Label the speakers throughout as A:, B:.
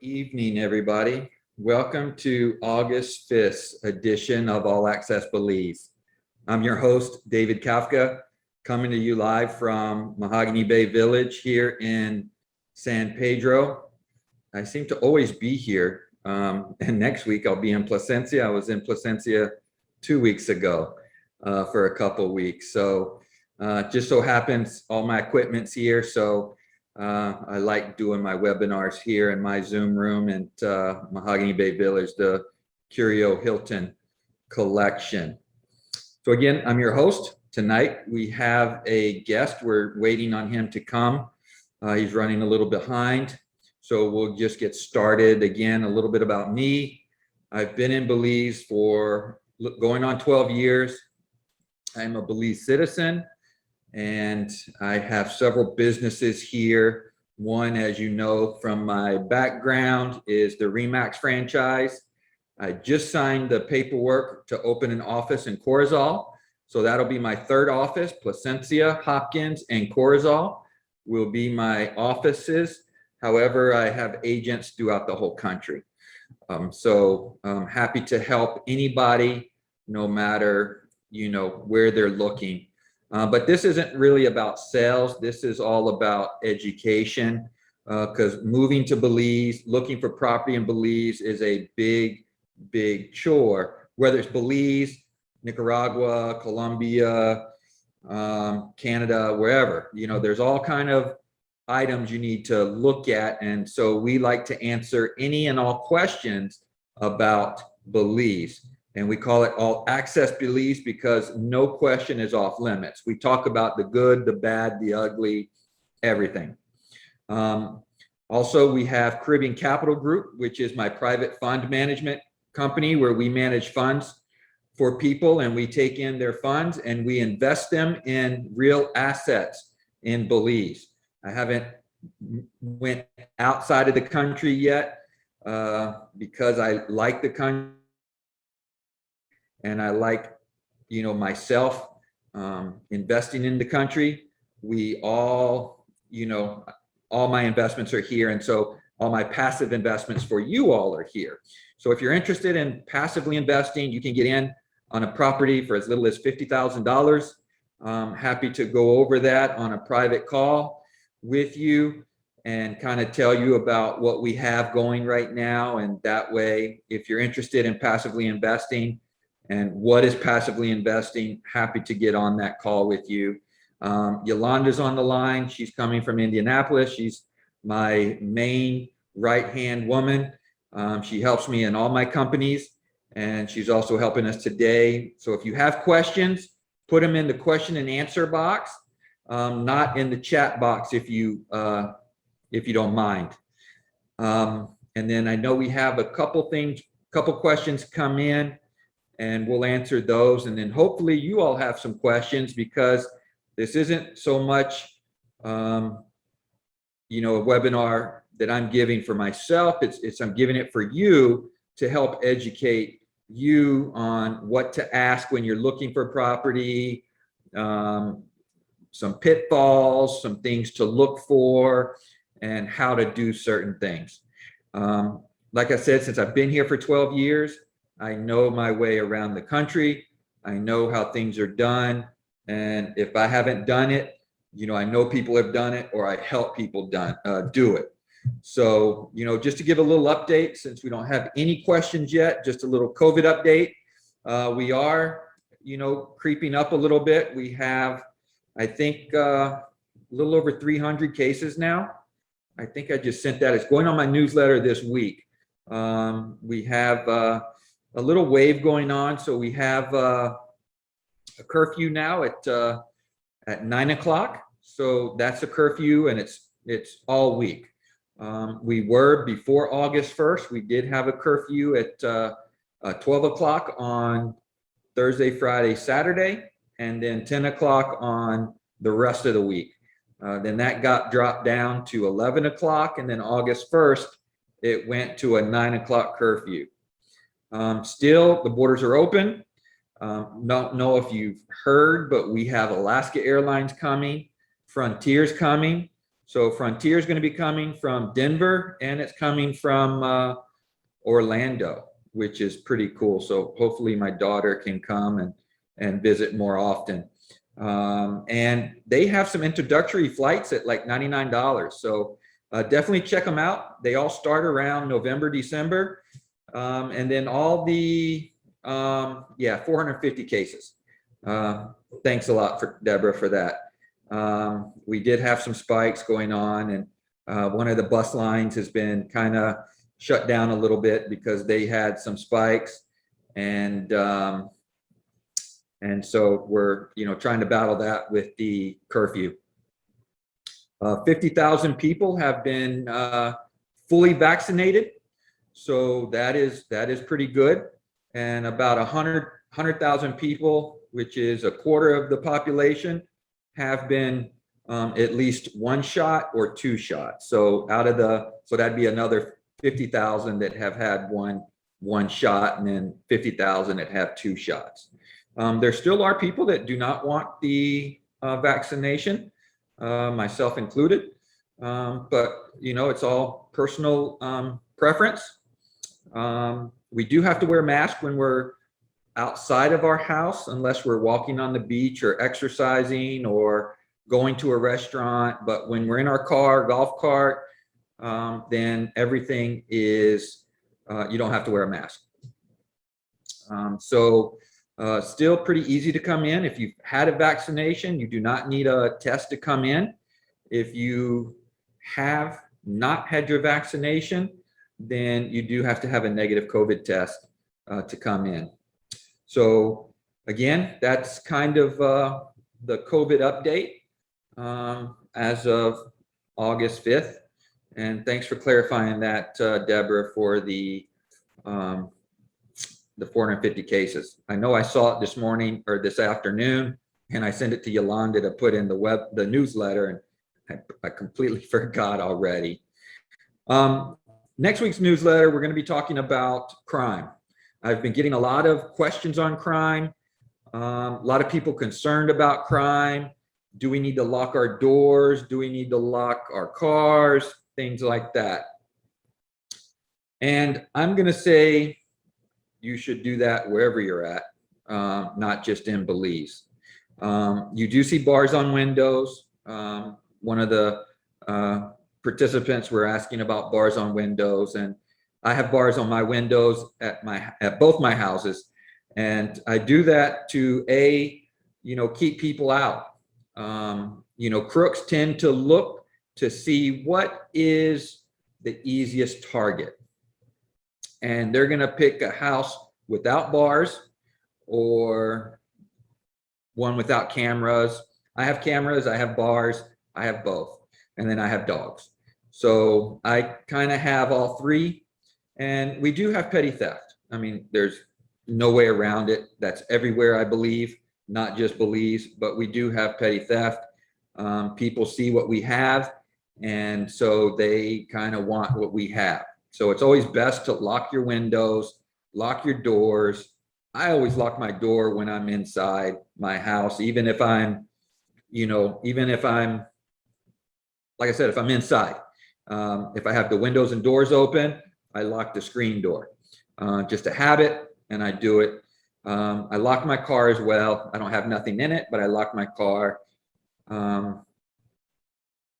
A: evening, everybody. Welcome to August 5th edition of All Access Belize. I'm your host, David Kafka, coming to you live from Mahogany Bay Village here in San Pedro. I seem to always be here. And next week I'll be in Placencia. I was in Placencia 2 weeks ago for a couple weeks. So just so happens all my equipment's here. So I like doing my webinars here in my Zoom room at Mahogany Bay Village, the Curio Hilton collection. So again, I'm your host. Tonight we have a guest. We're waiting on him to come. He's running a little behind. So we'll just get started. Again, a little bit about me. I've been in Belize for going on 12 years. I'm a Belize citizen. And I have several businesses here. One, as you know from my background, is the Remax franchise. I just signed the paperwork to open an office in Corozal. So that'll be my third office. Placencia, Hopkins, and Corozal will be my offices. However, I have agents throughout the whole country. So I'm happy to help anybody, no matter, where they're looking. But this isn't really about sales. This is all about education, because moving to Belize, looking for property in Belize is a big, big chore, whether it's Belize, Nicaragua, Colombia, Canada, wherever. There's all kind of items you need to look at. And so we like to answer any and all questions about Belize. And we call it All Access Belize because no question is off limits. We talk about the good, the bad, the ugly, everything. Also, we have Caribbean Capital Group, which is my private fund management company where we manage funds for people and we take in their funds and we invest them in real assets in Belize. I haven't went outside of the country yet because I like the country. And I like, myself investing in the country. We all, all my investments are here. And so all my passive investments for you all are here. So if you're interested in passively investing, you can get in on a property for as little as $50,000. Happy to go over that on a private call with you and kind of tell you about what we have going right now. And that way, if you're interested in passively investing, and what is passively investing, happy to get on that call with you. Yolanda's on the line. She's coming from Indianapolis. She's my main right-hand woman. She helps me in all my companies, and she's also helping us today. So if you have questions, put them in the question and answer box, not in the chat box if you don't mind. And then I know we have a couple questions come in, and we'll answer those. And then hopefully you all have some questions because this isn't so much, a webinar that I'm giving for myself. It's I'm giving it for you to help educate you on what to ask when you're looking for property, some pitfalls, some things to look for, and how to do certain things. Like I said, since I've been here for 12 years, I know my way around the country. I know how things are done. And if I haven't done it, I know people have done it or I help people do it. So, just to give a little update, since we don't have any questions yet, just a little COVID update. We are, creeping up a little bit. We have, I think, a little over 300 cases now. I think I just sent that. It's going on my newsletter this week. We have a little wave going on. So we have a curfew now at 9 o'clock. So that's a curfew and it's all week. We were before August 1st, we did have a curfew at 12 o'clock on Thursday, Friday, Saturday, and then 10 o'clock on the rest of the week. Then that got dropped down to 11 o'clock. And then August 1st, it went to a 9 o'clock curfew. Still, the borders are open. Don't know if you've heard, but we have Alaska Airlines coming, Frontier's coming. So Frontier is going to be coming from Denver, and it's coming from Orlando, which is pretty cool. So hopefully my daughter can come and visit more often. And they have some introductory flights at like $99. So definitely check them out. They all start around November, December. And then all the, 450 cases. Thanks a lot for Deborah for that. We did have some spikes going on, and one of the bus lines has been kind of shut down a little bit because they had some spikes, and so we're trying to battle that with the curfew. 50,000 people have been fully vaccinated, so that is pretty good, and about 100,000 people, which is a quarter of the population, have been at least one shot or two shots. So so that'd be another 50,000 that have had one shot, and then 50,000 that have two shots. There still are people that do not want the vaccination, myself included, but it's all personal preference. We do have to wear masks when we're outside of our house, unless we're walking on the beach or exercising or going to a restaurant. But when we're in our car, golf cart, then everything is, you don't have to wear a mask. Still pretty easy to come in. If you've had a vaccination, you do not need a test to come in. If you have not had your vaccination, then you do have to have a negative COVID test to come in. So again, that's kind of the COVID update as of August 5th. And thanks for clarifying that, Deborah, for the 450 cases. I know I saw it this morning or this afternoon, and I sent it to Yolanda to put in the newsletter, and I completely forgot already. Next week's newsletter, we're going to be talking about crime. I've been getting a lot of questions on crime, a lot of people concerned about crime. Do we need to lock our doors? Do we need to lock our cars? Things like that. And I'm going to say you should do that wherever you're at, not just in Belize. You do see bars on windows. One of the participants were asking about bars on windows, and I have bars on my windows at both my houses, and I do that to keep people out. Crooks tend to look to see what is the easiest target, and they're going to pick a house without bars or one without cameras. I have cameras, I have bars, I have both, and then I have dogs. So I kind of have all three. And we do have petty theft. I mean, there's no way around it. That's everywhere, I believe, not just Belize, but we do have petty theft. People see what we have, and so they kind of want what we have. So it's always best to lock your windows, lock your doors. I always lock my door when I'm inside my house, even if I'm, like I said, if I'm inside. If I have the windows and doors open, I lock the screen door. Just a habit, and I do it. I lock my car as well. I don't have nothing in it, but I lock my car.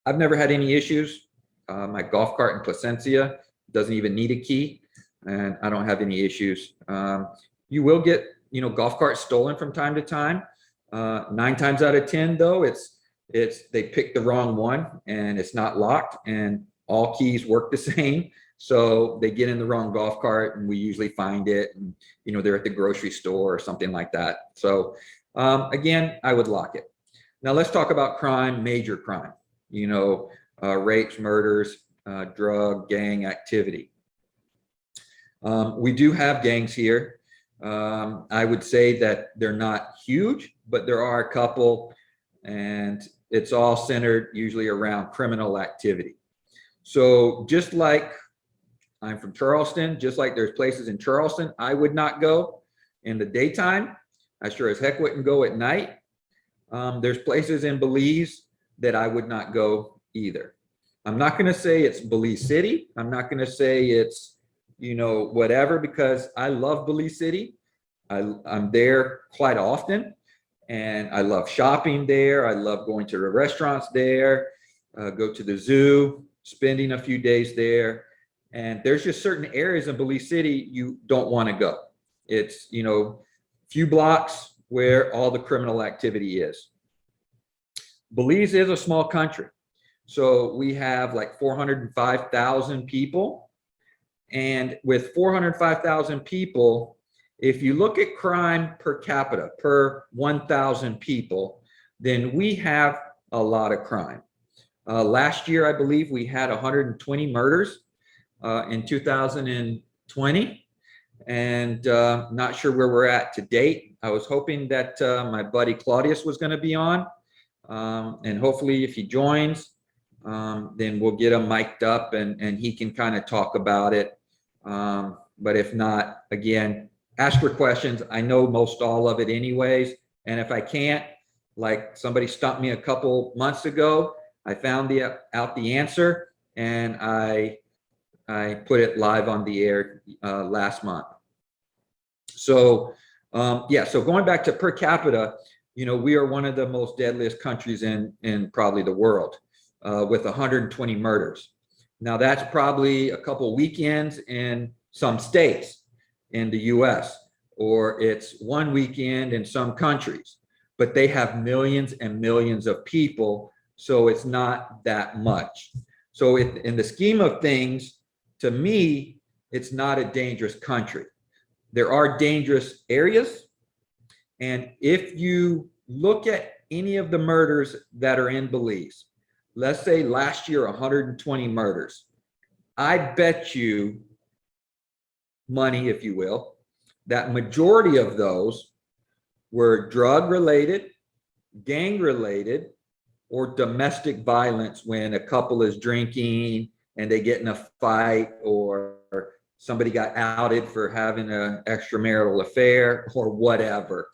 A: I've never had any issues. My golf cart in Placencia doesn't even need a key, and I don't have any issues. You will get, golf carts stolen from time to time. 9 times out of 10, though, they picked the wrong one, and it's not locked, and all keys work the same. So they get in the wrong golf cart, and we usually find it, and they're at the grocery store or something like that. So again, I would lock it. Now let's talk about crime, major crime, rapes, murders, drug, gang activity. We do have gangs here. I would say that they're not huge, but there are a couple, and it's all centered usually around criminal activity. So just like I'm from Charleston, just like there's places in Charleston I would not go in the daytime, I sure as heck wouldn't go at night. There's places in Belize that I would not go either. I'm not going to say it's Belize City. I'm not going to say it's, whatever, because I love Belize City. I'm there quite often, and I love shopping there. I love going to the restaurants there, go to the zoo, spending a few days there. And there's just certain areas in Belize City you don't want to go. It's, few blocks where all the criminal activity is. Belize is a small country. So we have like 405,000 people. And with 405,000 people, if you look at crime per capita, per 1,000 people, then we have a lot of crime. Last year, I believe we had 120 murders in 2020, and not sure where we're at to date. I was hoping that my buddy Claudius was going to be on, and hopefully if he joins, then we'll get him mic'd up and he can kind of talk about it. But if not, again, ask your questions. I know most all of it anyways. And if I can't, like somebody stumped me a couple months ago, I found out the answer, and I put it live on the air last month. So so going back to per capita, we are one of the most deadliest countries in probably the world, with 120 murders. Now that's probably a couple weekends in some states in the US, or it's one weekend in some countries, but they have millions and millions of people. So it's not that much. So in the scheme of things, to me, it's not a dangerous country. There are dangerous areas. And if you look at any of the murders that are in Belize, let's say last year, 120 murders, I bet you money, if you will, that majority of those were drug related, gang related, or domestic violence, when a couple is drinking and they get in a fight, or somebody got outed for having an extramarital affair or whatever.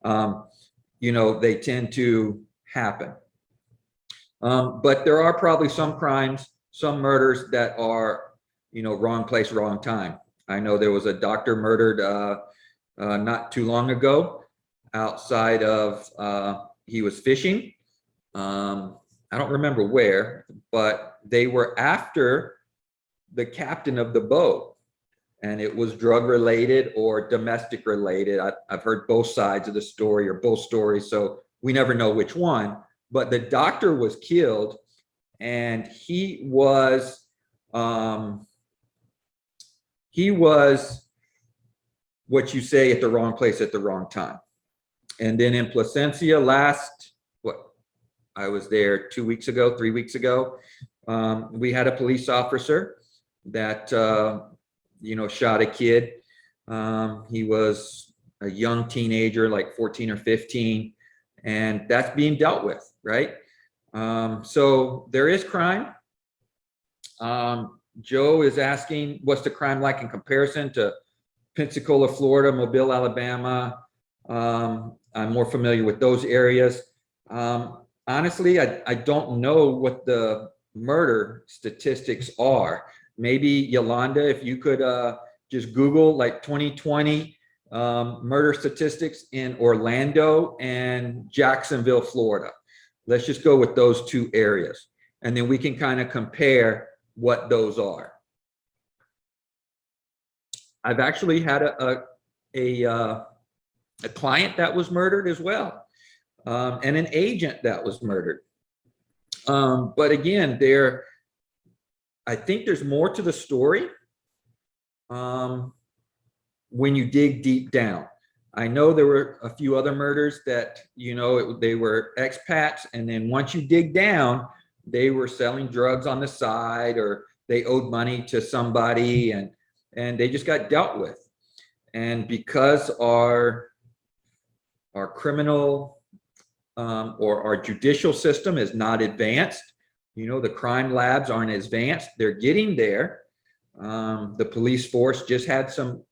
A: They tend to happen. But there are probably some crimes, some murders that are, wrong place, wrong time. I know there was a doctor murdered not too long ago outside of, he was fishing. I don't remember where, but they were after the captain of the boat, and it was drug related or domestic related. I've heard both sides of the story, or both stories, so we never know which one. But the doctor was killed, and he was what you say, at the wrong place at the wrong time. And then in Placencia I was there 2 weeks ago, 3 weeks ago. We had a police officer that, shot a kid. He was a young teenager, like 14 or 15, and that's being dealt with, right? So there is crime. Joe is asking, what's the crime like in comparison to Pensacola, Florida, Mobile, Alabama? I'm more familiar with those areas. Honestly, I don't know what the murder statistics are. Maybe Yolanda, if you could just Google like 2020 murder statistics in Orlando and Jacksonville, Florida. Let's just go with those two areas, and then we can kind of compare what those are. I've actually had a client that was murdered as well. And an agent that was murdered. But again, I think there's more to the story when you dig deep down. I know there were a few other murders that, they were expats, and then once you dig down, they were selling drugs on the side, or they owed money to somebody, and they just got dealt with. And because our criminal or our judicial system is not advanced, the crime labs aren't advanced. They're getting there. The police force just had some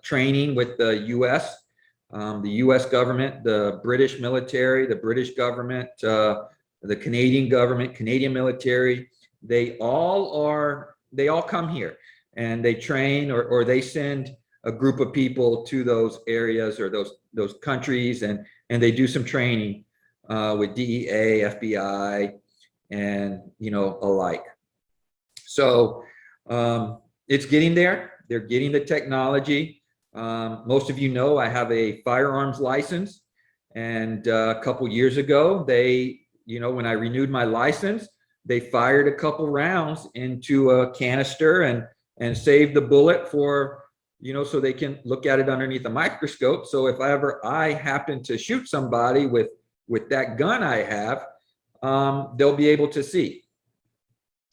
A: training with the US government, the British military, the British government the Canadian government, Canadian military, they all come here and they train or they send a group of people to those areas or those countries, and they do some training with DEA, FBI, and alike. So it's getting there. They're getting the technology. Most of you know I have a firearms license, and a couple years ago, when I renewed my license, they fired a couple rounds into a canister and saved the bullet for, so they can look at it underneath a microscope. So if I happen to shoot somebody with that gun I have, they'll be able to see.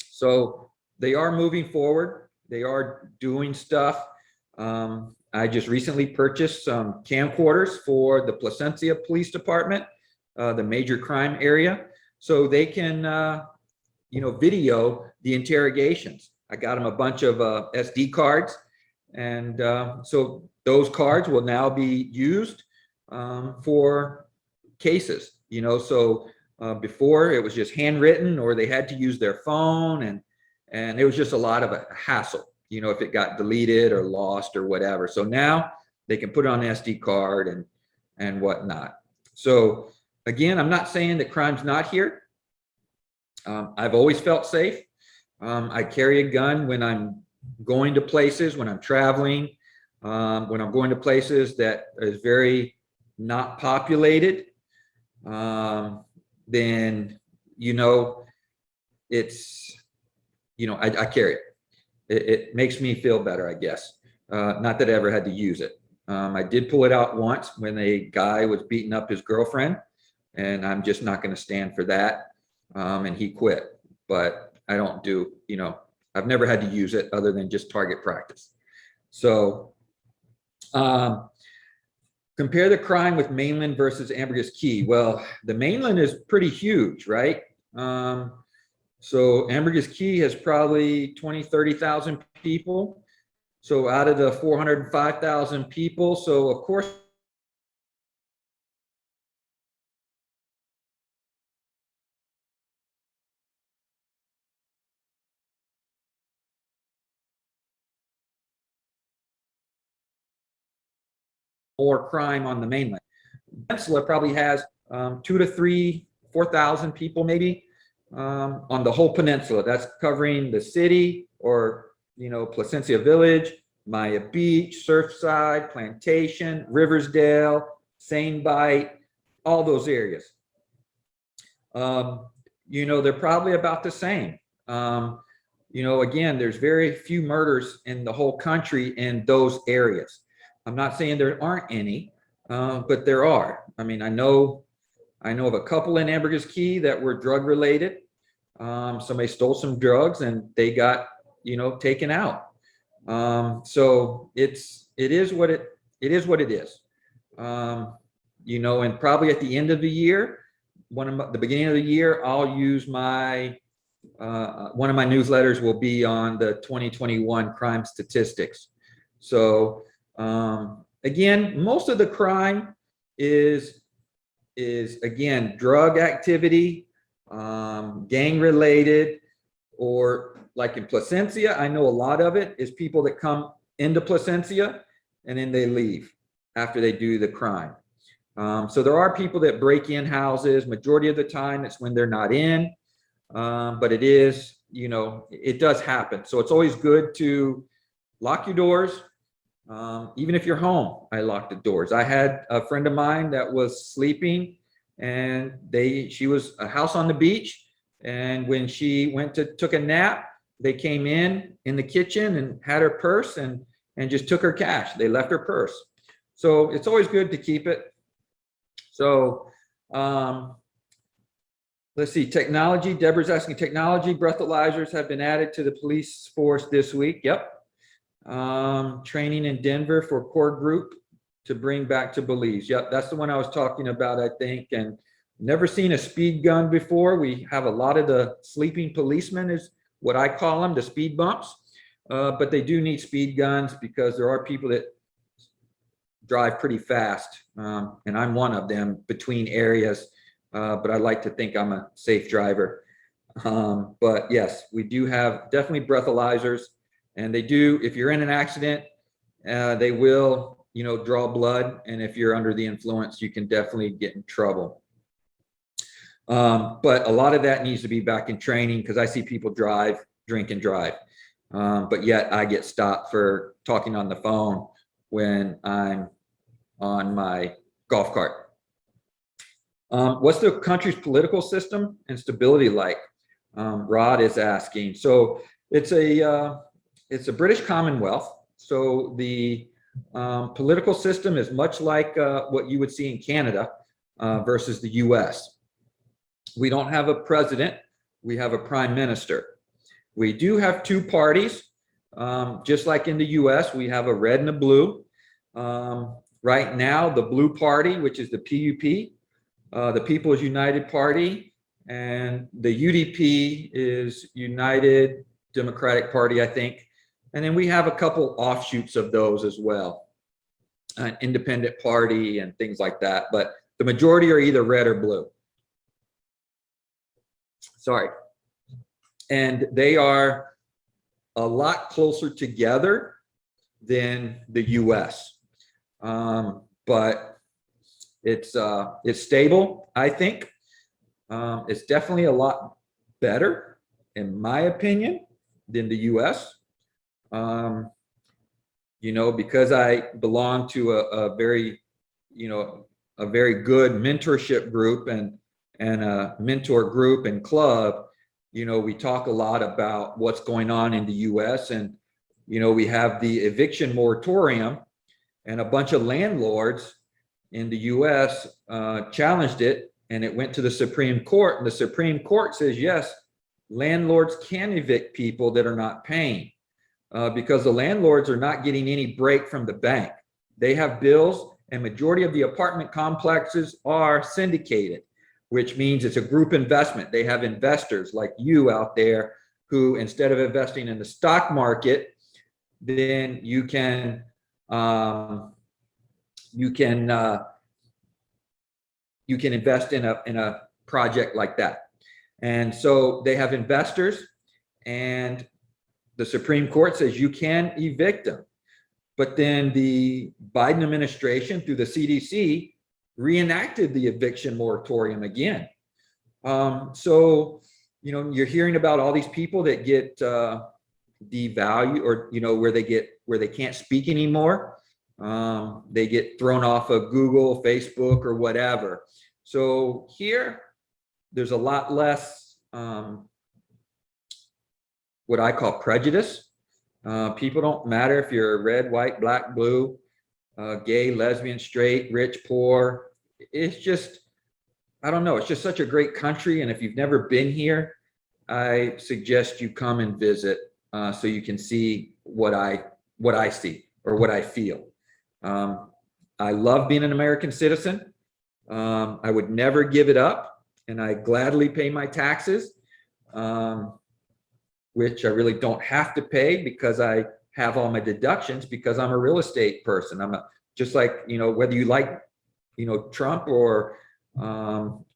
A: So they are moving forward. They are doing stuff. I just recently purchased some camcorders for the Placencia Police Department, the major crime area, so they can, video the interrogations. I got them a bunch of SD cards, and so those cards will now be used for cases. So before it was just handwritten, or they had to use their phone, and it was just a lot of a hassle, if it got deleted or lost or whatever. So now they can put it on an SD card and whatnot. So again, I'm not saying that crime's not here. I've always felt safe. I carry a gun when I'm going to places, when I'm traveling, when I'm going to places that is very not populated, then, it's, I carry it. It makes me feel better, I guess. Not that I ever had to use it. I did pull it out once when a guy was beating up his girlfriend, and I'm just not going to stand for that. And he quit, but I don't do, I've never had to use it other than just target practice. So compare the crime with mainland versus Ambergris Caye. Well, the mainland is pretty huge, right? So Ambergris Caye has probably 20, 30,000 people. So out of the 405,000 people, so of course, more crime on the mainland. Peninsula probably has 2,000 to 3,000, 4,000 people maybe on the whole peninsula. That's covering the city, or Placencia Village, Maya Beach, Surfside, Plantation, Riversdale, Seine Bight, all those areas. They're probably about the same. Again, there's very few murders in the whole country in those areas. I'm not saying there aren't any, but there are. I mean, I know of a couple in Ambergris Caye that were drug related. Somebody stole some drugs and they got, taken out. So it is what it is. And probably at the end of the year, the beginning of the year, I'll use my one of my newsletters will be on the 2021 crime statistics. So again, most of the crime is again drug activity, gang related, or like in Placencia, I know a lot of it is people that come into Placencia and then they leave after they do the crime. So there are people that break in houses. Majority of the time it's when they're not in, but it is, it does happen. So it's always good to lock your doors. Even if you're home, I lock the doors. I had a friend of mine that was sleeping, and she was a house on the beach, and when she took a nap, they came in the kitchen and had her purse and just took her cash. They left her purse. So it's always good to keep it. So let's see, technology. Deborah's asking, technology breathalyzers have been added to the police force this week. Yep. Training in Denver for core group to bring back to Belize. Yep, that's the one I was talking about, I think. And never seen a speed gun before. We have a lot of the sleeping policemen, is what I call them, the speed bumps. But they do need speed guns because there are people that drive pretty fast. And I'm one of them, between areas. but I like to think I'm a safe driver. But yes, we do have definitely breathalyzers, and they do, if you're in an accident, they will, draw blood. And if you're under the influence, you can definitely get in trouble. But a lot of that needs to be back in training, because I see people drink and drive. But yet I get stopped for talking on the phone when I'm on my golf cart. What's the country's political system and stability like? Rod is asking. So it's a British Commonwealth. So the political system is much like what you would see in Canada versus the US. We don't have a president, we have a prime minister. We do have two parties, just like in the US, we have a red and a blue. Right now, the blue party, which is the PUP, the People's United Party, and the UDP is United Democratic Party, I think. And then we have a couple offshoots of those as well, an independent party and things like that. But the majority are either red or blue. Sorry. And they are a lot closer together than the US. But it's stable, I think. It's definitely a lot better, in my opinion, than the US. Because I belong to a very good mentorship group and a mentor group and club. We talk a lot about what's going on in the US, and we have the eviction moratorium, and a bunch of landlords in the US challenged it, and it went to the Supreme Court, and the Supreme Court says, yes, landlords can evict people that are not paying, because the landlords are not getting any break from the bank. They have bills, and majority of the apartment complexes are syndicated, which means it's a group investment. They have investors like you out there who, instead of investing in the stock market, then you can invest in a project like that. And so they have investors, and the Supreme Court says you can evict them. But then the Biden administration, through the CDC, reenacted the eviction moratorium again. So, you're hearing about all these people that get devalued, or, where they can't speak anymore. They get thrown off of Google, Facebook, or whatever. So here, there's a lot less what I call prejudice. People don't matter if you're red, white, black, blue, gay, lesbian, straight, rich, poor. It's just, I don't know. It's just such a great country. And if you've never been here, I suggest you come and visit so you can see what I see or what I feel. I love being an American citizen. I would never give it up, and I gladly pay my taxes, which I really don't have to pay because I have all my deductions, because I'm a real estate person. Just like, whether you like, Trump or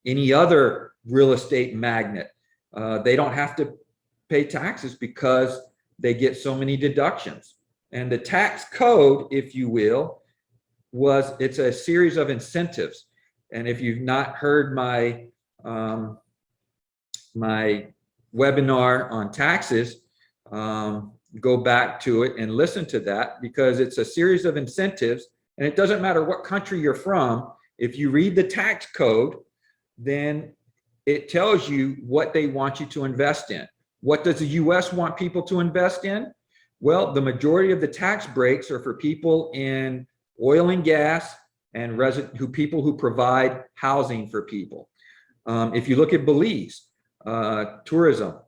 A: any other real estate magnate, they don't have to pay taxes because they get so many deductions. And the tax code, if you will, it's a series of incentives. And if you've not heard my my webinar on taxes, go back to it and listen to that, because it's a series of incentives, and it doesn't matter what country you're from. If you read the tax code, then it tells you what they want you to invest in. What does the US want people to invest in? Well, the majority of the tax breaks are for people in oil and gas and people who provide housing for people. If you look at Belize, tourism,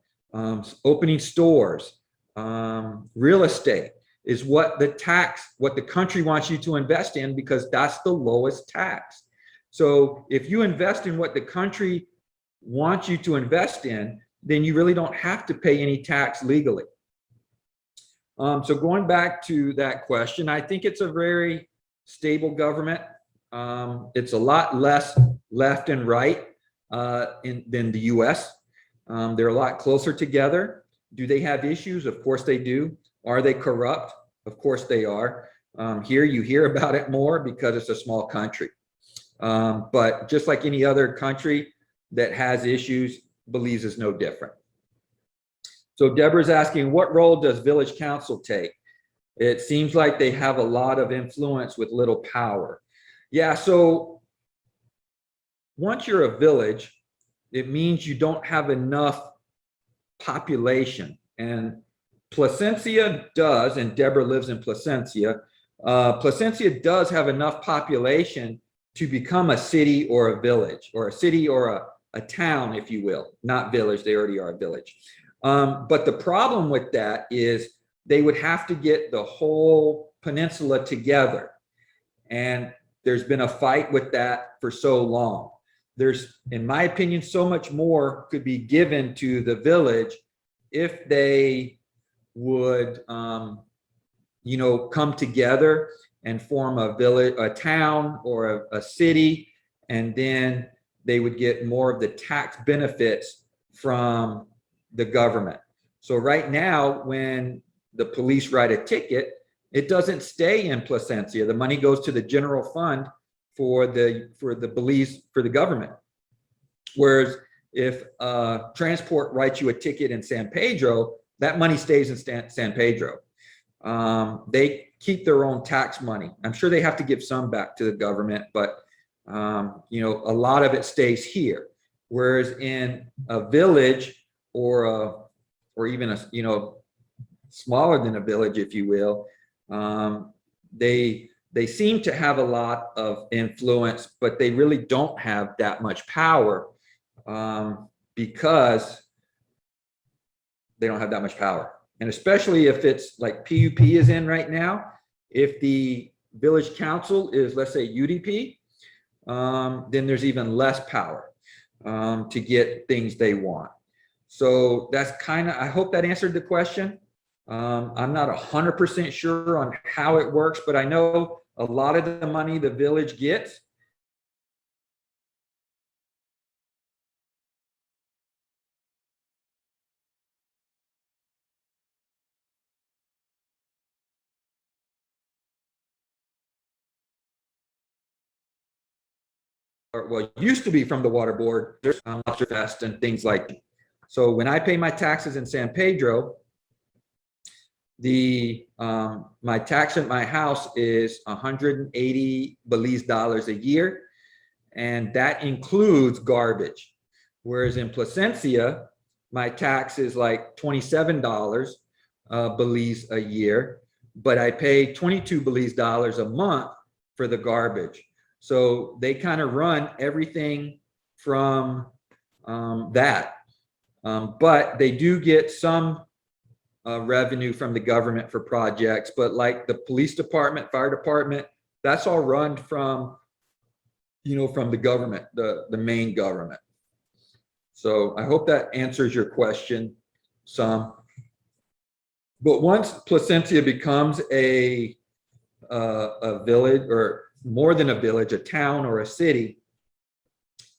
A: opening stores, real estate is what the country wants you to invest in, because that's the lowest tax. So if you invest in what the country wants you to invest in, then you really don't have to pay any tax legally. So going back to that question, I think it's a very stable government. It's a lot less left and right. than the US. They're a lot closer together. Do they have issues? Of course they do. Are they corrupt? Of course they are. Here you hear about it more because it's a small country. But just like any other country that has issues, Belize is no different. So Deborah's asking, what role does village council take? It seems like they have a lot of influence with little power. Yeah, so once you're a village, it means you don't have enough population. And Placencia does, and Deborah lives in Placencia. Placencia does have enough population to become a city or a village, or a city or a town, if you will. Not village, they already are a village. But the problem with that is they would have to get the whole peninsula together. And there's been a fight with that for so long. There's, in my opinion, so much more could be given to the village if they would, you know, come together and form a village, a town, or a city, and then they would get more of the tax benefits from the government. So right now, when the police write a ticket, it doesn't stay in Placencia. The money goes to the general fund for the Belize, for the government. Whereas if transport writes you a ticket in San Pedro, that money stays in San Pedro. They keep their own tax money. I'm sure they have to give some back to the government, but you know, a lot of it stays here. Whereas in a village or even a, you know, smaller than a village, if you will, they seem to have a lot of influence, but they really don't have that much power because they don't have that much power. And especially if it's like PUP is in right now, if the village council is, let's say, UDP, then there's even less power to get things they want. So that's kind of, I hope that answered the question. I'm not 100% sure on how it works, but I know a lot of the money the village gets well, used to be from the water board. There's Lobster Fest and things like that. So when I pay my taxes in San Pedro, the my tax at my house is 180 Belize dollars a year, and that includes garbage. Whereas in Placencia, my tax is like $27 Belize a year, but I pay 22 Belize dollars a month for the garbage. So they kind of run everything from that. But they do get some revenue from the government for projects, but like the police department, fire department, that's all run from, you know, from the government, the main government. So I hope that answers your question some. But once Placencia becomes a village, or more than a village, a town or a city,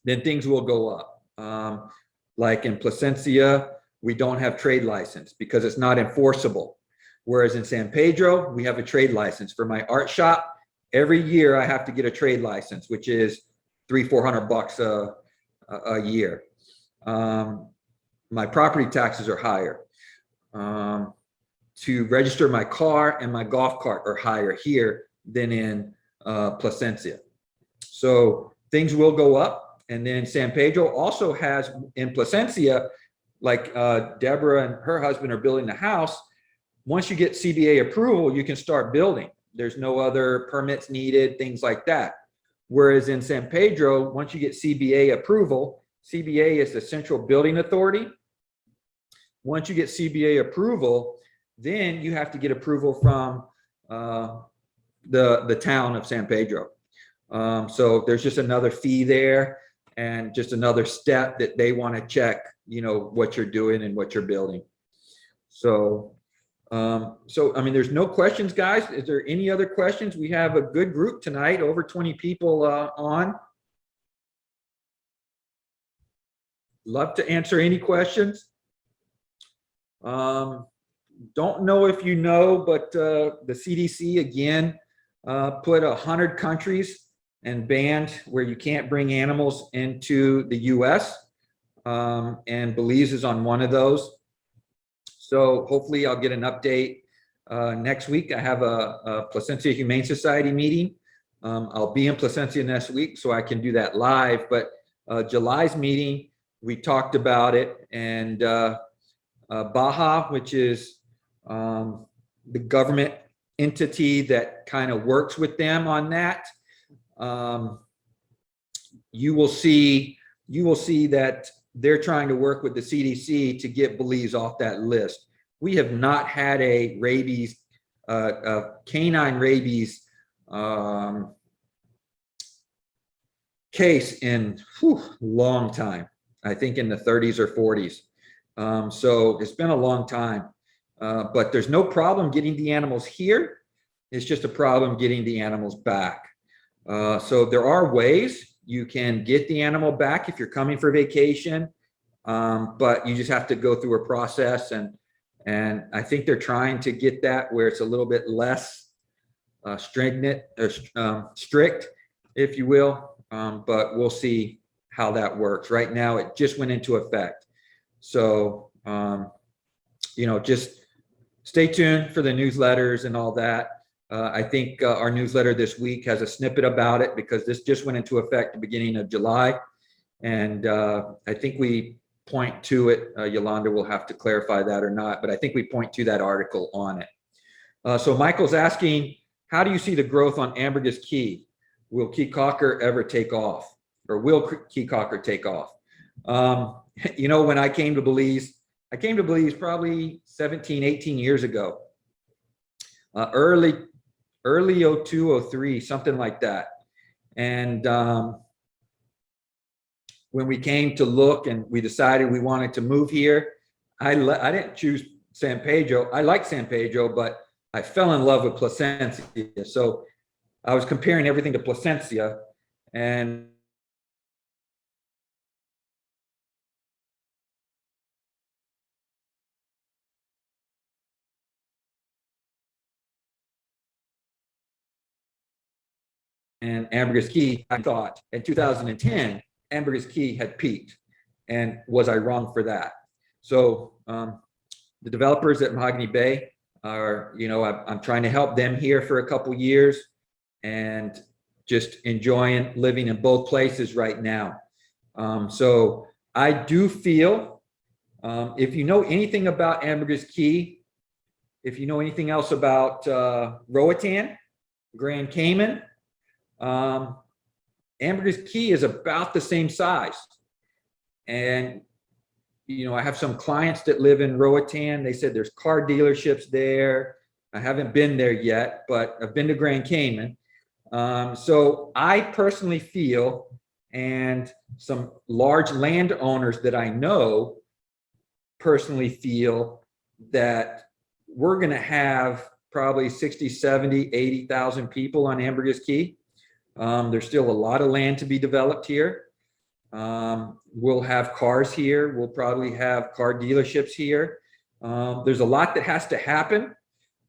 A: then things will go up. Like in Placencia, we don't have trade license because it's not enforceable. Whereas in San Pedro, we have a trade license. For my art shop, every year I have to get a trade license, which is $300-400 a year. My property taxes are higher. To register my car and my golf cart are higher here than in Placencia. So things will go up. And then San Pedro also has, in Placencia, like Deborah and her husband are building the house. Once you get CBA approval, you can start building. There's no other permits needed, things like that. Whereas in San Pedro, once you get CBA approval, CBA is the Central Building Authority. Once you get CBA approval, then you have to get approval from the town of San Pedro. So there's just another fee there, and just another step that they want to check, you know, what you're doing and what you're building. So, I mean, there's no questions, guys. Is there any other questions? We have a good group tonight, over 20 people on. love to answer any questions. Don't know if you know, but the CDC again put 100 countries and banned where you can't bring animals into the U.S. And Belize is on one of those. So hopefully I'll get an update next week. I have a Placencia Humane Society meeting. I'll be in Placencia next week, so I can do that live. But July's meeting, we talked about it, and Baja, which is the government entity that kind of works with them on that. You will see that they're trying to work with the CDC to get Belize off that list. We have not had a rabies, canine rabies case in a long time. I think in the 30s or 40s. So it's been a long time. But there's no problem getting the animals here. It's just a problem getting the animals back. So there are ways you can get the animal back if you're coming for vacation, but you just have to go through a process, and I think they're trying to get that where it's a little bit less strict, if you will. But we'll see how that works. Right now, it just went into effect. So, just stay tuned for the newsletters and all that. I think our newsletter this week has a snippet about it because this just went into effect the beginning of July. And I think we point to it. Yolanda will have to clarify that or not, but I think we point to that article on it. So Michael's asking, how do you see the growth on Ambergris Caye? Will Caye Caulker ever take off? Or will Caye Caulker take off? When I came to Belize probably 17, 18 years ago. Early 02, 03, something like that. And when we came to look and we decided we wanted to move here, I didn't choose San Pedro. I like San Pedro, but I fell in love with Placencia. So I was comparing everything to Placencia, and Ambergris Caye, I thought in 2010, Ambergris Caye had peaked. And was I wrong for that? So the developers at Mahogany Bay are, I'm trying to help them here for a couple years and just enjoying living in both places right now. So I do feel, if you know anything about Ambergris Caye, if you know anything else about Roatan, Grand Cayman, Ambergris Caye is about the same size. And, I have some clients that live in Roatan. They said there's car dealerships there. I haven't been there yet, but I've been to Grand Cayman. So I personally feel, and some large landowners that I know personally feel, that we're going to have probably 60, 70, 80,000 people on Ambergris Caye. There's still a lot of land to be developed here. We'll have cars here. We'll probably have car dealerships here. There's a lot that has to happen.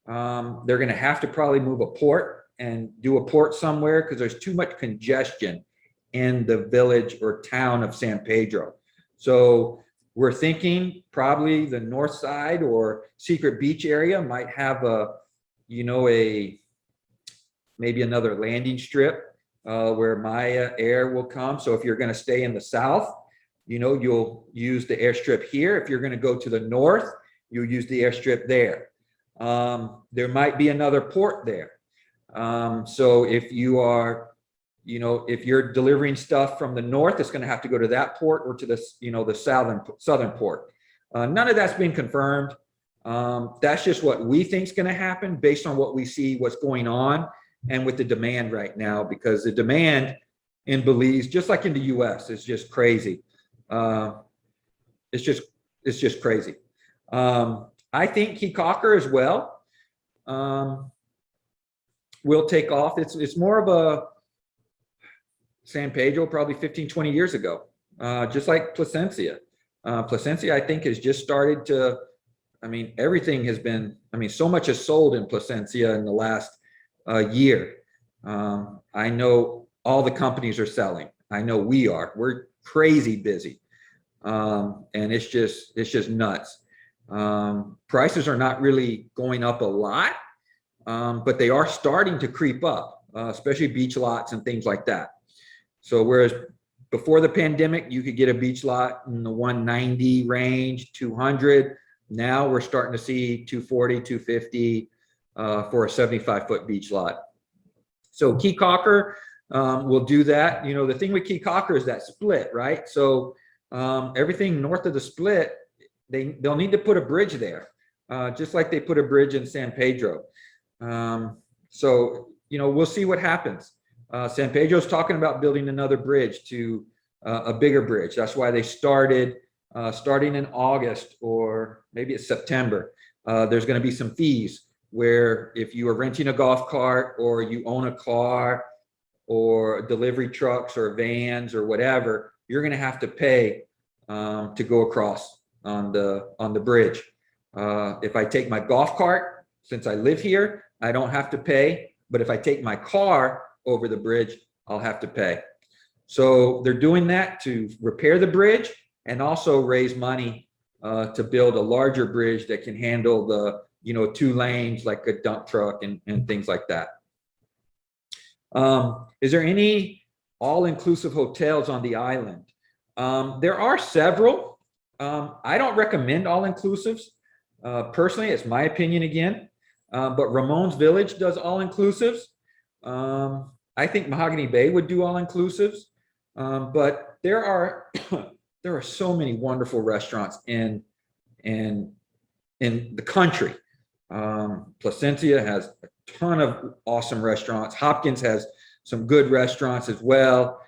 A: They're going to have to probably move a port and do a port somewhere because there's too much congestion in the village or town of San Pedro. So we're thinking probably the north side or Secret Beach area might have maybe another landing strip where Maya Air will come. So if you're going to stay in the south, you'll use the airstrip here. If you're going to go to the north, you'll use the airstrip there. There might be another port there. So if you are, if you're delivering stuff from the north, it's going to have to go to that port or to the, the southern port. None of that's been confirmed. That's just what we think is going to happen based on what we see, what's going on, and with the demand right now, because the demand in Belize, just like in the US, is just crazy. It's just crazy. I think Caye Caulker as well will take off. It's more of a San Pedro probably 15, 20 years ago, just like Placencia. Placencia, I think, has just started to, I mean, everything has been, I mean, so much has sold in Placencia in the last year. I know all the companies are selling. I know we are. We're crazy busy. And it's just nuts. Prices are not really going up a lot, but they are starting to creep up, especially beach lots and things like that. So whereas before the pandemic, you could get a beach lot in the 190 range, 200. Now we're starting to see 240, 250 for a 75-foot beach lot. So Caye will do that. You know, the thing with Caye is that split, right? So everything north of the split, they'll need to put a bridge there, just like they put a bridge in San Pedro. So, you know, we'll see what happens. San Pedro's talking about building another bridge to a bigger bridge. That's why they started starting in August, or maybe it's September. There's going to be some fees where if you are renting a golf cart or you own a car or delivery trucks or vans or whatever, you're going to have to pay to go across on the bridge. If I take my golf cart, since I live here, I don't have to pay. But if I take my car over the bridge, I'll have to pay. So they're doing that to repair the bridge and also raise money to build a larger bridge that can handle the, you know, 2 lanes like a dump truck and things like that. Is there any all-inclusive hotels on the island? There are several. I don't recommend all-inclusives. Personally, it's my opinion again. But Ramon's Village does all-inclusives. I think Mahogany Bay would do all-inclusives. But there are there are so many wonderful restaurants in the country. Placencia has a ton of awesome restaurants. Hopkins has some good restaurants as well.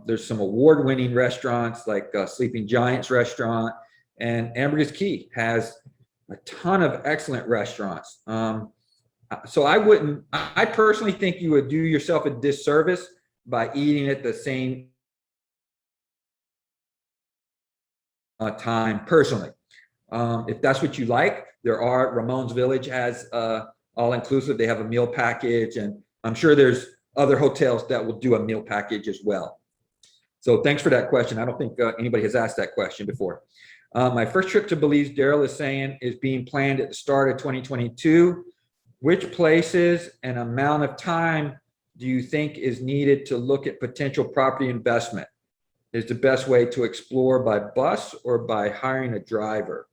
A: There's some award-winning restaurants like Sleeping Giants restaurant, and Ambergris Caye has a ton of excellent restaurants. So I personally think you would do yourself a disservice by eating at the same time personally. If that's what you like, Ramon's Village has all-inclusive. They have a meal package, and I'm sure there's other hotels that will do a meal package as well. So thanks for that question. I don't think anybody has asked that question before. My first trip to Belize, Daryl is saying, is being planned at the start of 2022. Which places and amount of time do you think is needed to look at potential property investment? Is the best way to explore by bus or by hiring a driver?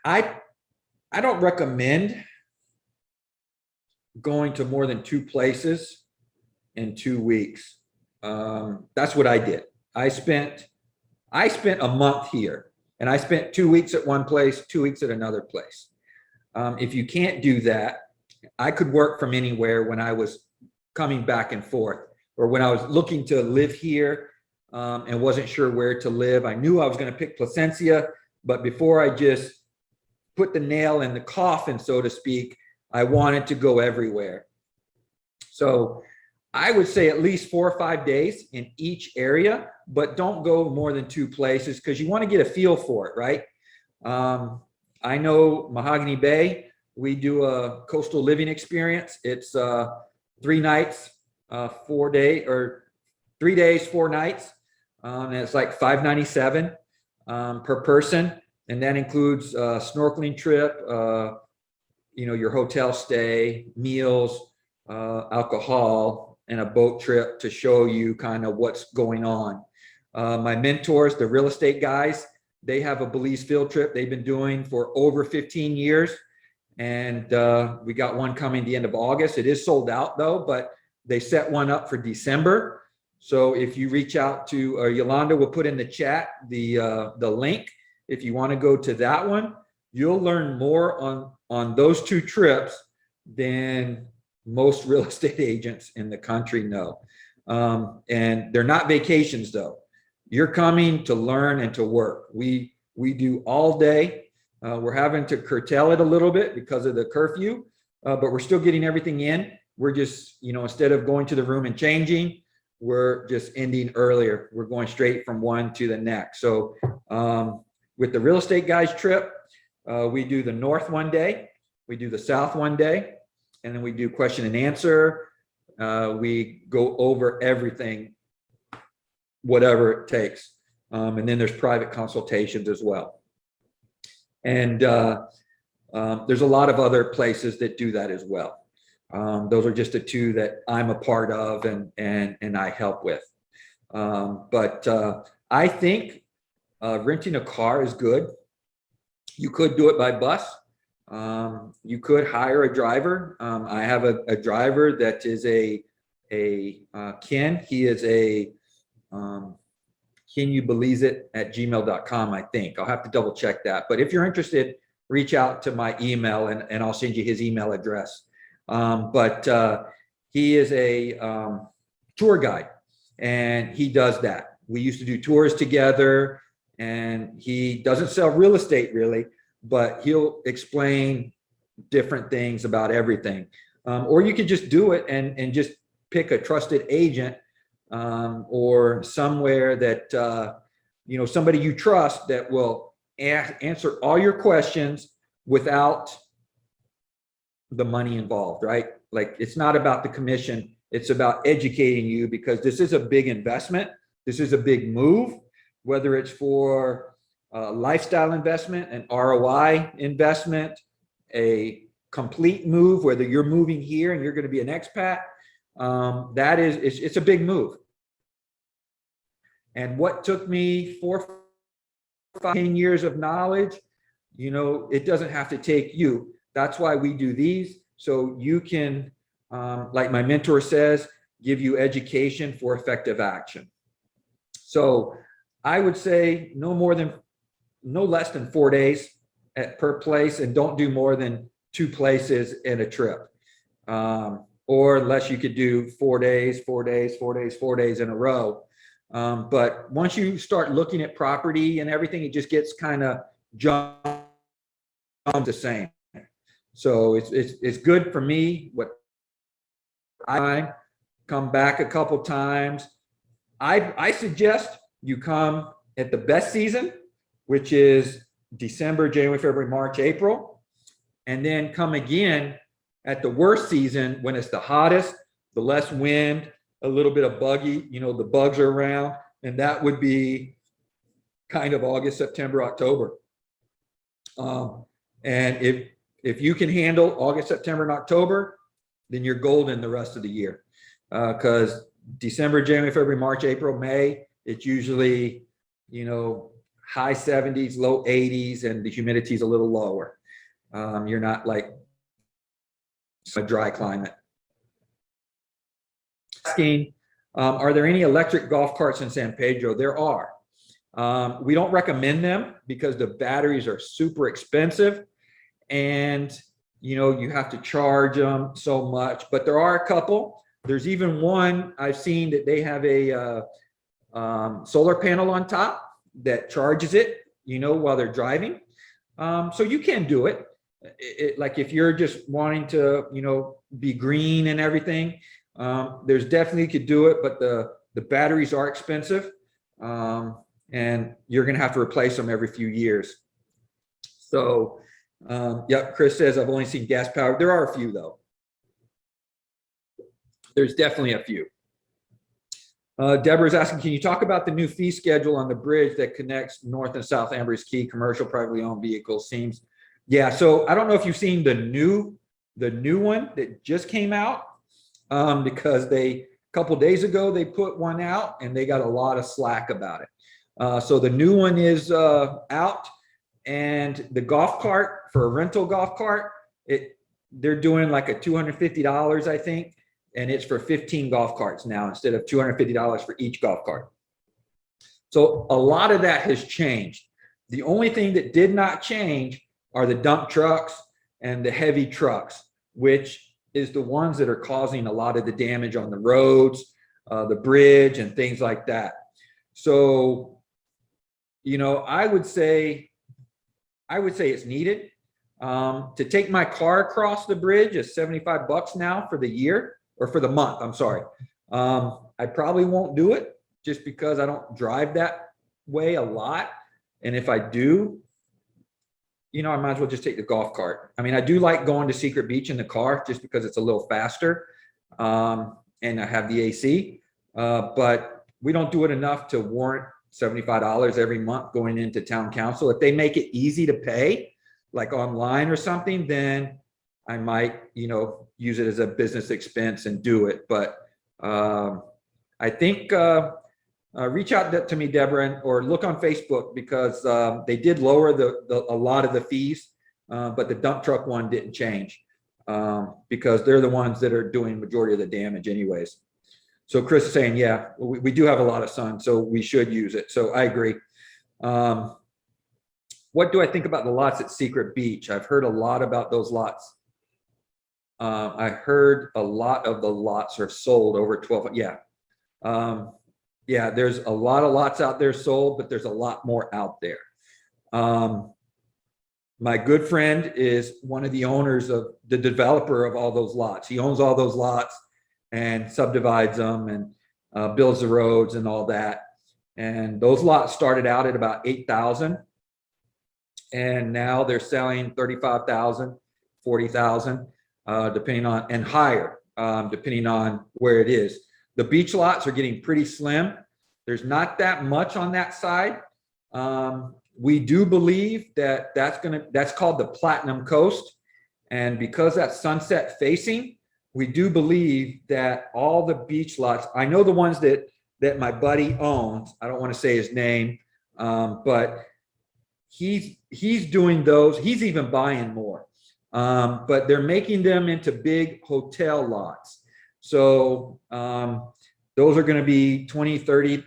A: I don't recommend going to more than 2 places in 2 weeks. That's what I did. I spent a month here, and I spent 2 weeks at one place, 2 weeks at another place. If you can't do that, I could work from anywhere when I was coming back and forth, or when I was looking to live here and wasn't sure where to live. I knew I was going to pick Placencia, but before I just put the nail in the coffin, so to speak, I wanted to go everywhere. So I would say at least 4 or 5 days in each area, but don't go more than 2 places because you want to get a feel for it, right? I know Mahogany Bay, we do a coastal living experience. It's 3 nights, 4 days, or 3 days, 4 nights. And it's like $597 per person. And that includes a snorkeling trip, you know, your hotel stay, meals, alcohol, and a boat trip to show you kind of what's going on. My mentors, the real estate guys, they have a Belize field trip they've been doing for over 15 years. And we got one coming the end of August. It is sold out though, but they set one up for December. So if you reach out to Yolanda, we'll put in the chat the link. If you want to go to that one, you'll learn more on those 2 trips than most real estate agents in the country know. And they're not vacations though. You're coming to learn and to work. We do all day. We're having to curtail it a little bit because of the curfew, but we're still getting everything in. we're just, instead of going to the room and changing, we're just ending earlier. We're going straight from one to the next. So with the real estate guys trip, we do the north one day, we do the south one day, and then we do question and answer. We go over everything, whatever it takes. And then there's private consultations as well. And there's a lot of other places that do that as well. Those are just the two that I'm a part of and I help with. But I think renting a car is good. You could do it by bus. You could hire a driver. I have a driver that is Ken. He is Can you Belize it at gmail.com, I think. I'll have to double check that. But if you're interested, reach out to my email and I'll send you his email address. But he is a tour guide and he does that. We used to do tours together, and he doesn't sell real estate really, but he'll explain different things about everything. Or you could just do it and just pick a trusted agent or somewhere that, somebody you trust that will answer all your questions without the money involved, right? Like, it's not about the commission. It's about educating you, because this is a big investment. This is a big move, whether it's for a lifestyle investment, an ROI investment, a complete move, whether you're moving here and you're going to be an expat. It's a big move. And what took me 4, 5, 10 years of knowledge, it doesn't have to take you. That's why we do these, so you can, like my mentor says, give you education for effective action. So I would say no less than 4 days per place, and don't do more than 2 places in a trip. Or unless you could do 4 days, 4 days, 4 days, 4 days in a row. But once you start looking at property and everything, it just gets kind of jumped the same. So it's good for me. What I come back a couple times. I suggest you come at the best season, which is December, January, February, March, April, and then come again at the worst season when it's the hottest, the less wind, a little bit of buggy, the bugs are around, and that would be kind of August, September, October. And if you can handle August, September, and October, then you're golden the rest of the year. Because December, January, February, March, April, May, it's usually, high 70s, low 80s, and the humidity is a little lower. You're not like a dry climate. Asking, are there any electric golf carts in San Pedro? There are. We don't recommend them because the batteries are super expensive, and you have to charge them so much. But there are a couple. There's even one I've seen that they have a solar panel on top that charges it, while they're driving. So you can do it. Like if you're just wanting to, be green and everything, there's definitely you could do it, but the batteries are expensive, and you're going to have to replace them every few years. So, yep, Chris says I've only seen gas powered. There are a few though. There's definitely a few. Deborah's asking, can you talk about the new fee schedule on the bridge that connects North and South Ambergris Caye, commercial privately owned vehicles? Yeah. So I don't know if you've seen the new one that just came out, because a couple days ago they put one out and they got a lot of slack about it. So the new one is out, and the golf cart, for a rental golf cart, they're doing like a $250, I think. And it's for 15 golf carts now instead of $250 for each golf cart. So a lot of that has changed. The only thing that did not change are the dump trucks and the heavy trucks, which is the ones that are causing a lot of the damage on the roads, the bridge, and things like that. So, I would say it's needed. To take my car across the bridge is $75 now for the year, or for the month, I'm sorry. I probably won't do it just because I don't drive that way a lot. And if I do, I might as well just take the golf cart. I mean, I do like going to Secret Beach in the car just because it's a little faster, and I have the AC, but we don't do it enough to warrant $75 every month going into town council. If they make it easy to pay, like online or something, then I might, use it as a business expense and do it. But I think reach out to me, Deborah, or look on Facebook, because they did lower a lot of the fees, but the dump truck one didn't change, because they're the ones that are doing majority of the damage anyways. So Chris is saying, yeah, we do have a lot of sun, so we should use it. So I agree. What do I think about the lots at Secret Beach? I've heard a lot about those lots. I heard a lot of the lots are sold over 12. Yeah. Yeah, there's a lot of lots out there sold, but there's a lot more out there. My good friend is one of the owners of the developer of all those lots. He owns all those lots and subdivides them and builds the roads and all that. And those lots started out at about 8,000. And now they're selling 35,000, 40,000, depending on, and higher, depending on where it is. The beach lots are getting pretty slim. There's not that much on that side. We do believe that that's called the Platinum Coast. And because that's sunset facing, we do believe that all the beach lots, I know the ones that my buddy owns, I don't want to say his name, but he's doing those. He's even buying more, but they're making them into big hotel lots. So those are going to be 20, 30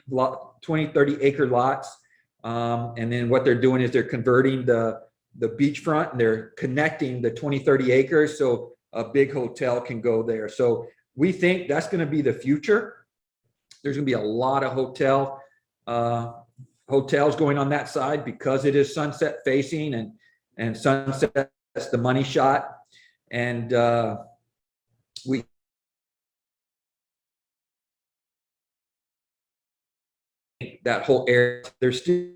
A: acre lots. And then what they're doing is they're converting the beachfront, and they're connecting the 20, 30 acres. So a big hotel can go there. So we think that's going to be the future. There's going to be a lot of hotels going on that side because it is sunset facing, and sunset's the money shot. And we that whole area, there's still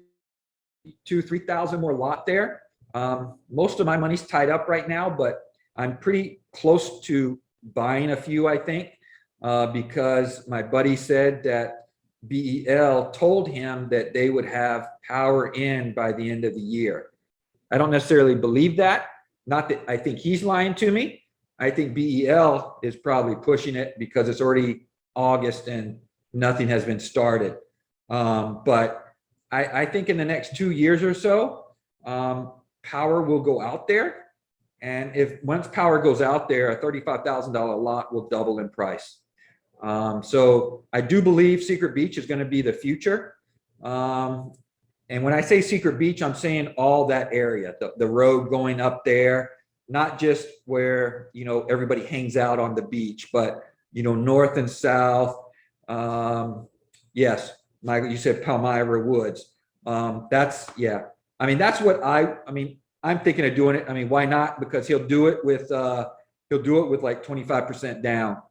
A: 2,000-3,000 more lot there. Most of my money's tied up right now, but I'm pretty close to buying a few, I think, because my buddy said that BEL told him that they would have power in by the end of the year. I don't necessarily believe that. Not that I think he's lying to me. I think BEL is probably pushing it because it's already August and nothing has been started. But I think in the next 2 years or so, power will go out there. And once power goes out there, a $35,000 lot will double in price. So I do believe Secret Beach is going to be the future. And when I say Secret Beach, I'm saying all that area, the road going up there, not just where, everybody hangs out on the beach, but, north and south. Yes, Michael, you said Palmyra Woods. That's, yeah. I mean, that's what I'm thinking of doing it. I mean, why not? Because he'll do it with like 25% down.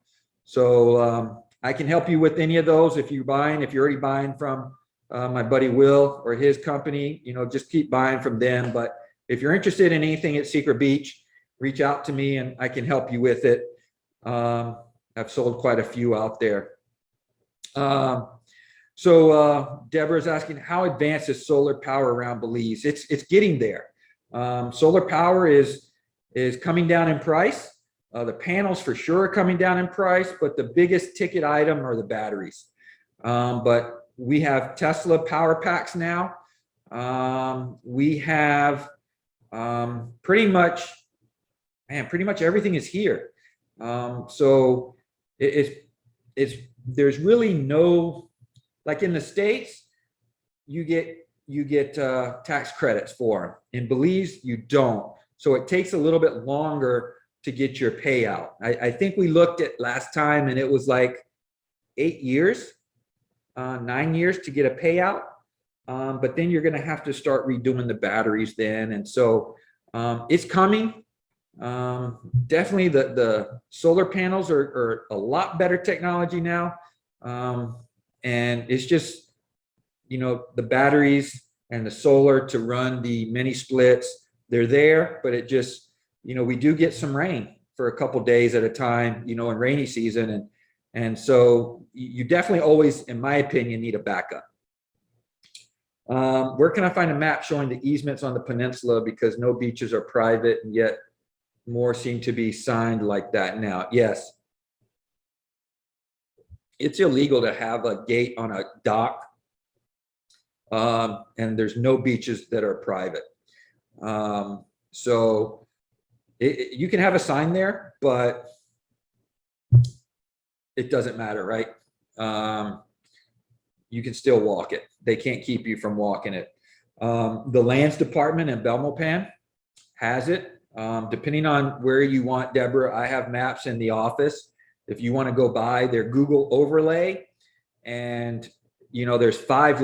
A: So I can help you with any of those. If you're already buying from my buddy Will or his company, just keep buying from them. But if you're interested in anything at Secret Beach, reach out to me and I can help you with it. I've sold quite a few out there. So Deborah's asking, how advanced is solar power around Belize? It's getting there. Solar power is coming down in price. The panels for sure are coming down in price, but the biggest ticket item are the batteries. But we have Tesla power packs now. We have pretty much everything is here. So there's really no, like in the States, you get tax credits for them. In Belize, you don't. So it takes a little bit longer to get your payout. I think we looked at last time and it was like 8 years, 9 years to get a payout. But then you're going to have to start redoing the batteries then. And so It's coming. Definitely the solar panels are a lot better technology now. And it's just, the batteries and the solar to run the mini splits, they're there, but it just, we do get some rain for a couple days at a time, in rainy season. And so you definitely always, in my opinion, need a backup. Where can I find a map showing the easements on the peninsula, because no beaches are private and yet more seem to be signed like that now? Yes. It's illegal to have a gate on a dock, and there's no beaches that are private. So you can have a sign there, but it doesn't matter, right? You can still walk it. They can't keep you from walking it. The lands department in Belmopan has it. Depending on where you want, Deborah, I have maps in the office. If you want to go by their Google overlay, and there's five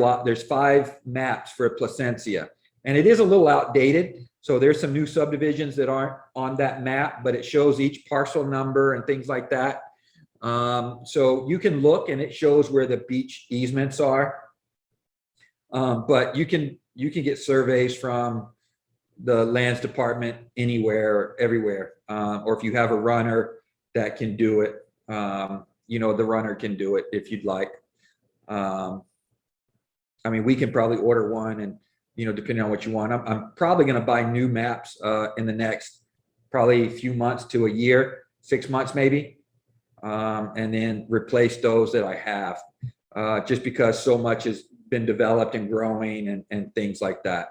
A: maps for Placencia, and it is a little outdated. So there's some new subdivisions that aren't on that map, but it shows each parcel number and things like that. So you can look, and it shows where the beach easements are. But you can get surveys from the lands department anywhere, everywhere. Or if you have a runner that can do it, the runner can do it if you'd like. We can probably order one, and depending on what you want. I'm probably going to buy new maps in the next probably a few months to a year, 6 months maybe, and then replace those that I have, just because so much has been developed and growing and things like that.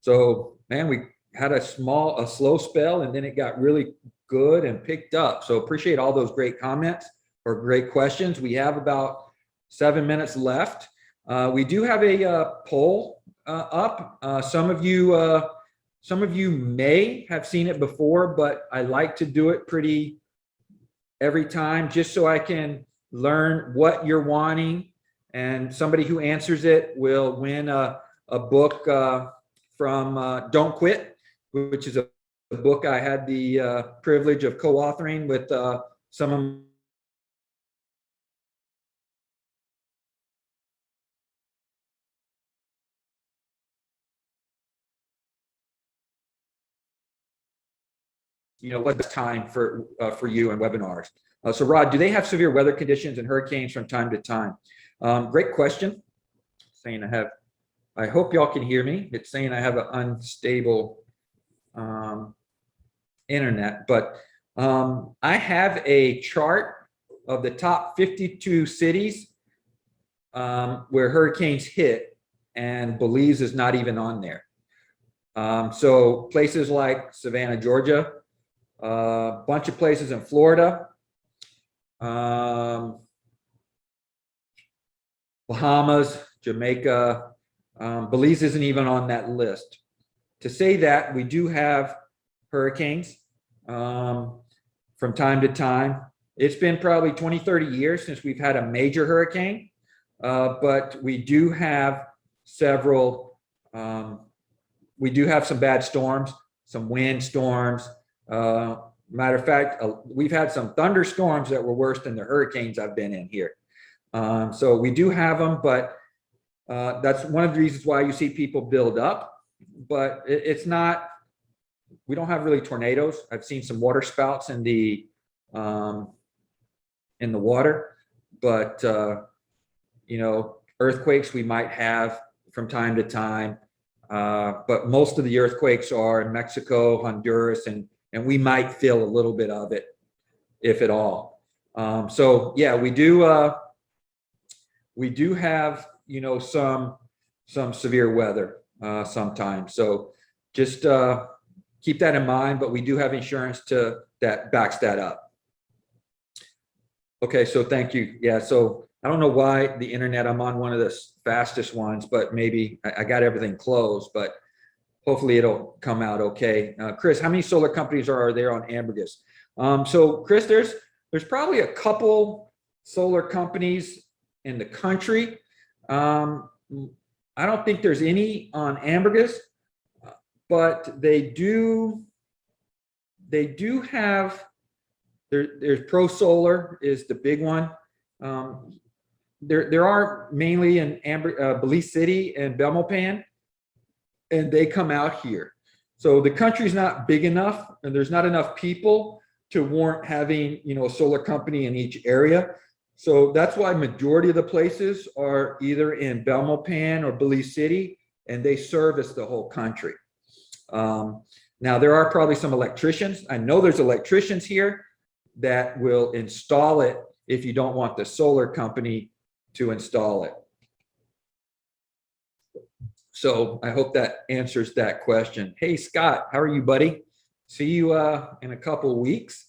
A: So, man, we had a slow spell, and then it got really good and picked up. So appreciate all those great comments or great questions. We have about 7 minutes left. We do have a poll up. Some of you may have seen it before, but I like to do it pretty every time, just so I can learn what you're wanting. And somebody who answers it will win a book from Don't Quit, which is a book I had the privilege of co-authoring with some of what's time for you in webinars. So Rod, do they have severe weather conditions and hurricanes from time to time? Great question. I hope y'all can hear me. It's saying I have an unstable internet, but I have a chart of the top 52 cities where hurricanes hit, and Belize is not even on there. So places like Savannah, Georgia, a bunch of places in Florida, Bahamas, Jamaica. Belize isn't even on that list. To say that, we do have hurricanes from time to time. It's been probably 20, 30 years since we've had a major hurricane, but we do have several, we do have some bad storms, some wind storms. Matter of fact, we've had some thunderstorms that were worse than the hurricanes I've been in here. So we do have them, but that's one of the reasons why you see people build up, but it's not, we don't have really tornadoes. I've seen some water spouts in the water, but earthquakes we might have from time to time. But most of the earthquakes are in Mexico, Honduras, and we might feel a little bit of it, if at all. So yeah, we do have, some severe weather sometimes. So just keep that in mind, but we do have insurance that backs that up. Okay, so thank you. Yeah, so I don't know why the internet, I'm on one of the fastest ones, but maybe I got everything closed, but hopefully it'll come out okay. Chris, how many solar companies are there on Ambergris? So Chris, there's probably a couple solar companies in the country. I don't think there's any on Ambergris. but they do have, there's Pro Solar is the big one. There are mainly in Belize City and Belmopan, and they come out here. So the country's not big enough, and there's not enough people to warrant having, a solar company in each area. So that's why majority of the places are either in Belmopan or Belize City, and they service the whole country. Now there are probably some electricians. I know there's electricians here that will install it if you don't want the solar company to install it. So I hope that answers that question. Hey, Scott, how are you, buddy? See you in a couple of weeks.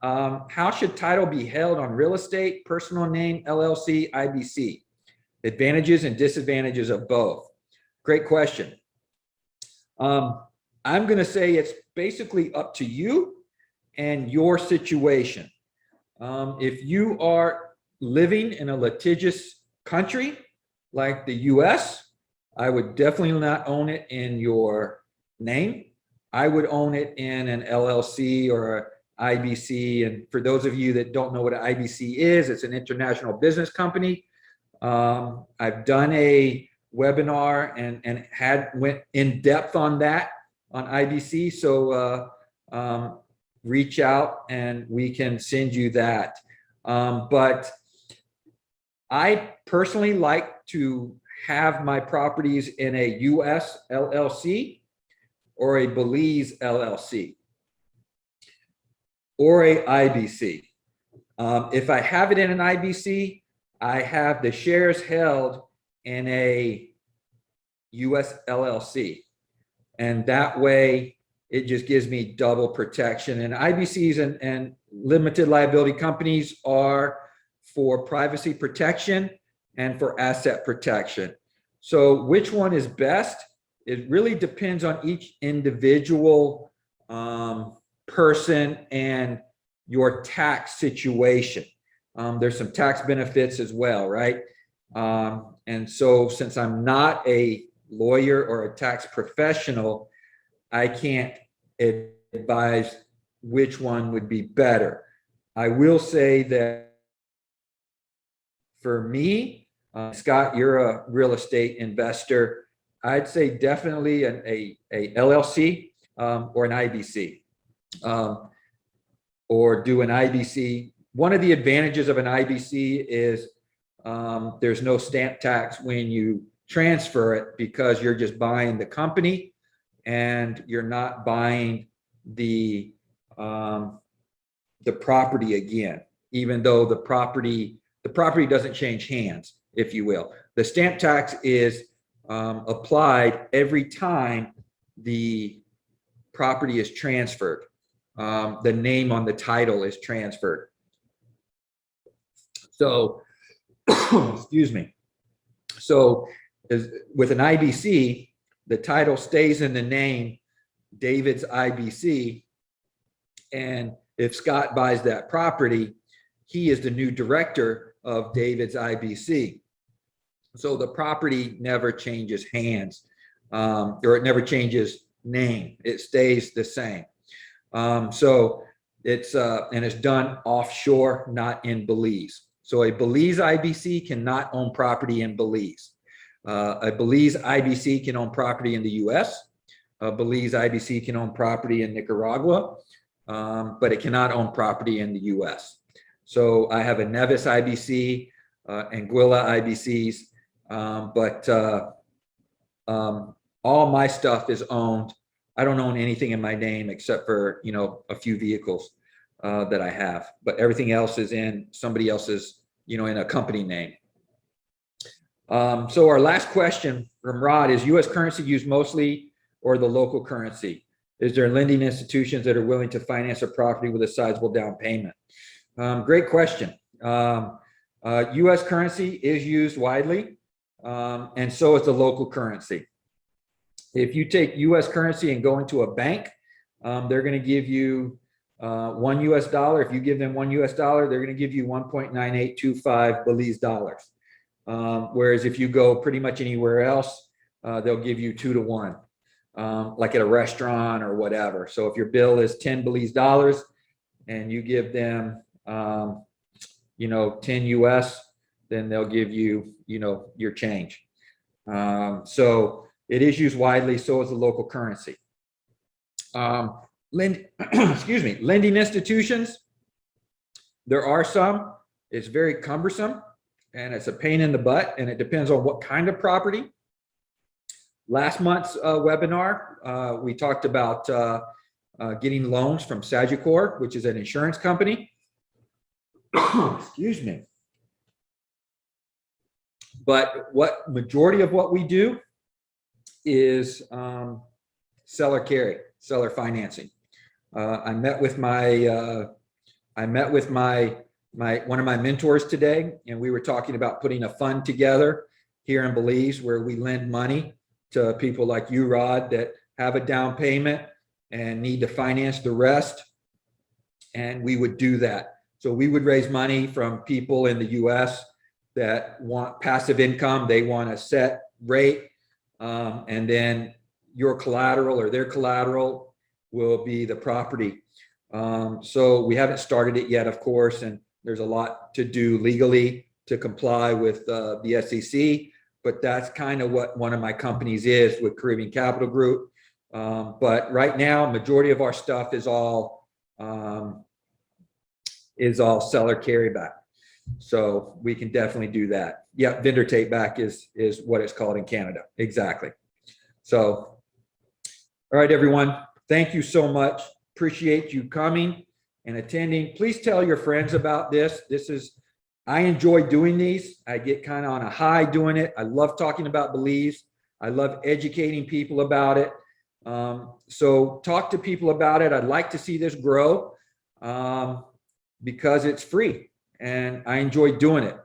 A: How should title be held on real estate, personal name, LLC, IBC? Advantages and disadvantages of both. Great question. I'm going to say it's basically up to you and your situation. If you are living in a litigious country like the US, I would definitely not own it in your name. I would own it in an LLC or IBC. And for those of you that don't know what an IBC is, it's an international business company. I've done a webinar and went in depth on that on IBC. So reach out and we can send you that. But I personally like to have my properties in a US LLC or a Belize LLC or a IBC. If I have it in an IBC, I have the shares held in a US LLC. And that way it just gives me double protection. And IBCs and limited liability companies are for privacy protection and for asset protection. So which one is best? It really depends on each individual person and your tax situation. There's some tax benefits as well, right? And so since I'm not a lawyer or a tax professional, I can't advise which one would be better. I will say that for me, Scott, you're a real estate investor. I'd say definitely a LLC or an IBC, or do an IBC. One of the advantages of an IBC is there's no stamp tax when you transfer it, because you're just buying the company and you're not buying the property again, even though the property doesn't change hands, if you will. The stamp tax is applied every time the property is transferred. The name on the title is transferred. So, excuse me. So with an IBC, the title stays in the name David's IBC. And if Scott buys that property, he is the new director of David's IBC. So the property never changes hands, or it never changes name. It stays the same. So it's and it's done offshore, not in Belize. So a Belize IBC cannot own property in Belize. A Belize IBC can own property in the US. A Belize IBC can own property in Nicaragua, but it cannot own property in the US. So I have a Nevis IBC, Anguilla IBCs, but all my stuff is owned. I don't own anything in my name except for, a few vehicles that I have, but everything else is in somebody else's, in a company name. So our last question from Rod is: US currency used mostly or the local currency? Is there lending institutions that are willing to finance a property with a sizable down payment? Great question. US currency is used widely, and so is the local currency. If you take US currency and go into a bank, they're going to give you $1 US. If you give them $1 US, they're going to give you 1.9825 Belize dollars. Whereas if you go pretty much anywhere else, they'll give you 2 to 1. like at a restaurant or whatever. So if your bill is 10 Belize dollars and you give them, 10 US, then they'll give you, your change. So it is used widely, so is the local currency. Lending institutions, there are some. It's very cumbersome and it's a pain in the butt, and it depends on what kind of property. Last month's webinar, we talked about getting loans from Sagicor, which is an insurance company. Excuse me. But majority of what we do is seller carry, seller financing. I met with one of my mentors today, and we were talking about putting a fund together here in Belize where we lend money to people like you, Rod, that have a down payment and need to finance the rest. And we would do that. So we would raise money from people in the US that want passive income. They want a set rate. And then your collateral or their collateral will be the property. So we haven't started it yet, of course, and there's a lot to do legally to comply with the SEC, but that's kind of what one of my companies is with Caribbean Capital Group. But right now, majority of our stuff is all seller carryback. So we can definitely do that. Yeah, vendor take back is what it's called in Canada. Exactly. So, all right, everyone. Thank you so much. Appreciate you coming and attending. Please tell your friends about this. I enjoy doing these. I get kind of on a high doing it. I love talking about Belize. I love educating people about it. So talk to people about it. I'd like to see this grow because it's free and I enjoy doing it.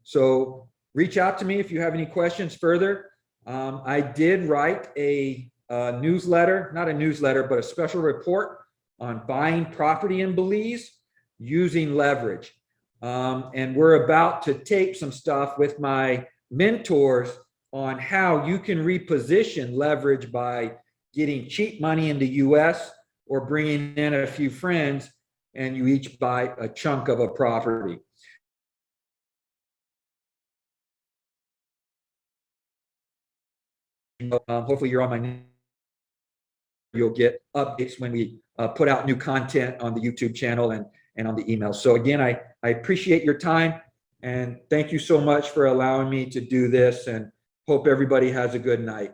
A: So reach out to me if you have any questions further. I did write a newsletter, not a newsletter, but a special report on buying property in Belize using leverage. And we're about to tape some stuff with my mentors on how you can reposition leverage by getting cheap money in the US or bringing in a few friends and you each buy a chunk of a property. Hopefully you're on my, you'll get updates when we put out new content on the YouTube channel and on the email. So again, I appreciate your time and thank you so much for allowing me to do this, and hope everybody has a good night.